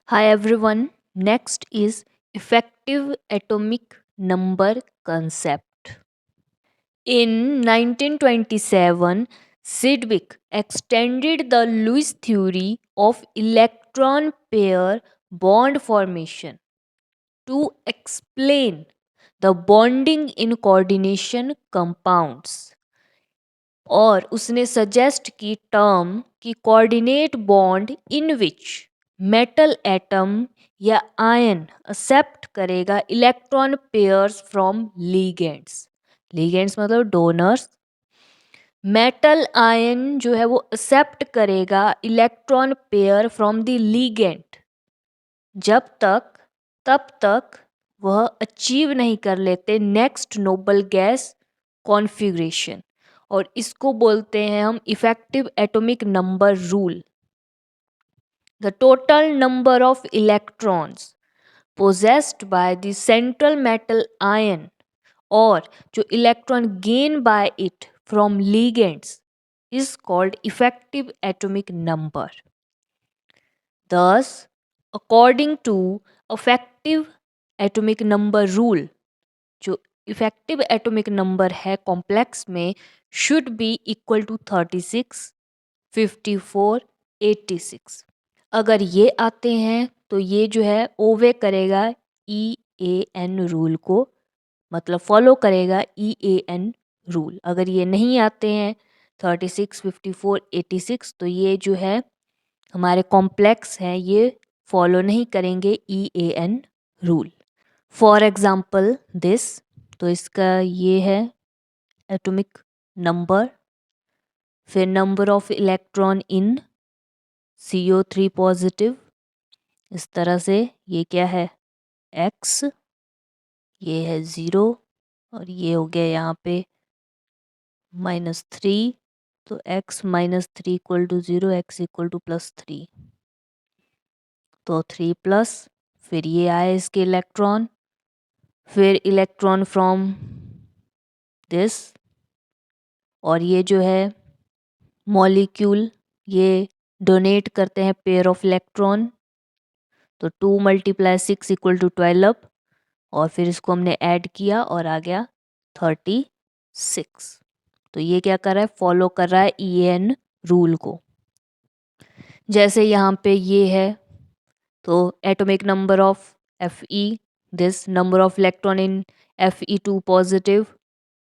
Hi everyone. Next is effective atomic number concept. In 1927, Sidgwick extended the Lewis theory of electron pair bond formation to explain the bonding in coordination compounds. और उसने suggest की term कि coordinate bond in which metal atom या ion accept करेगा electron pairs from ligands. Ligands मतलब donors. Metal ion जो है वो एक्सेप्ट करेगा electron pair from the ligand जब तक तब तक वह अचीव नहीं कर लेते नेक्स्ट नोबल गैस कॉन्फ़िगरेशन, और इसको बोलते हैं हम effective atomic number rule. The total number of electrons possessed by the central metal ion और जो electron gain by it from ligands is called effective atomic number. Thus, according to effective atomic number rule, जो effective atomic number है complex में should be equal to 36, 54, 86। अगर ये आते हैं तो ये जो है ओवे करेगा EAN रूल को, मतलब फॉलो करेगा EAN रूल। अगर ये नहीं आते हैं 36, 54, 86 तो ये जो है हमारे कॉम्प्लेक्स हैं, ये फॉलो नहीं करेंगे EAN rule. For example this, तो इसका ये है एटॉमिक नंबर, फिर number of electron in CO3 positive, इस तरह से ये क्या है x, ये है 0 और ये हो गया यहाँ पे -3, तो x -3 equal to 0, x equal to +3, तो 3 प्लस, फिर ये आए इसके इलेक्ट्रॉन, फिर इलेक्ट्रॉन फ्रॉम दिस, और ये जो है मॉलिक्यूल ये डोनेट करते हैं पेयर ऑफ इलेक्ट्रॉन, तो 2 × 6 इक्वल टू 12, और फिर इसको हमने ऐड किया और आ गया 36। तो ये क्या कर रहा है, फॉलो कर रहा है EAN रूल को। जैसे यहाँ पे ये है तो atomic number of Fe, this number of electron in Fe2 positive,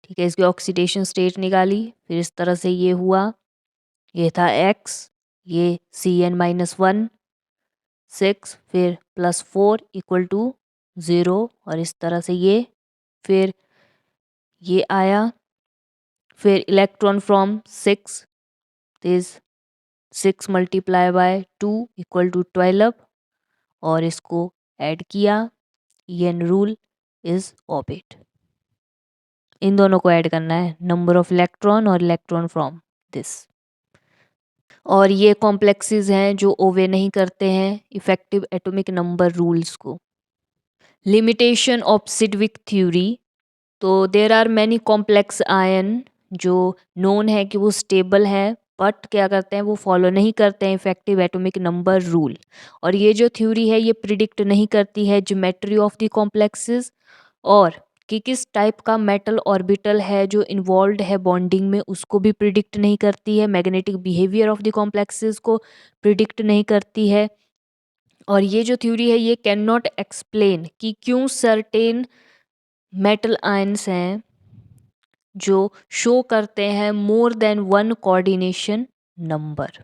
ठीक है, इसकी ऑक्सीडेशन स्टेट निकाली, फिर इस तरह से ये हुआ, ये था x, ये Cn-1 6, फिर +4 इक्वल टू 0, और इस तरह से ये, फिर ये आया, फिर electron from 6 is 6 × 2 equal to 12, और इसको ऐड किया, EN रूल इज ओबेड। इन दोनों को ऐड करना है, नंबर ऑफ इलेक्ट्रॉन और इलेक्ट्रॉन फ्रॉम दिस। और ये कॉम्प्लेक्सेस हैं जो ओवे नहीं करते हैं इफेक्टिव एटॉमिक नंबर रूल्स को। लिमिटेशन ऑफ सिडविक थ्योरी, तो there are many complex ion जो नोन है कि वो स्टेबल है, बट क्या करते हैं वो फॉलो नहीं करते हैं इफेक्टिव एटॉमिक नंबर रूल। और ये जो थ्योरी है ये प्रिडिक्ट नहीं करती है ज्योमेट्री ऑफ द कॉम्प्लेक्सेस, और कि किस टाइप का मेटल ऑर्बिटल है जो इन्वॉल्व है बॉन्डिंग में उसको भी प्रिडिक्ट नहीं करती है, magnetic behaviour of the complexes को प्रिडिक्ट नहीं करती है। और ये जो थ्योरी है ये कैन नॉट एक्सप्लेन कि क्यों सर्टेन मेटल आयंस हैं जो शो करते हैं more than one coordination number.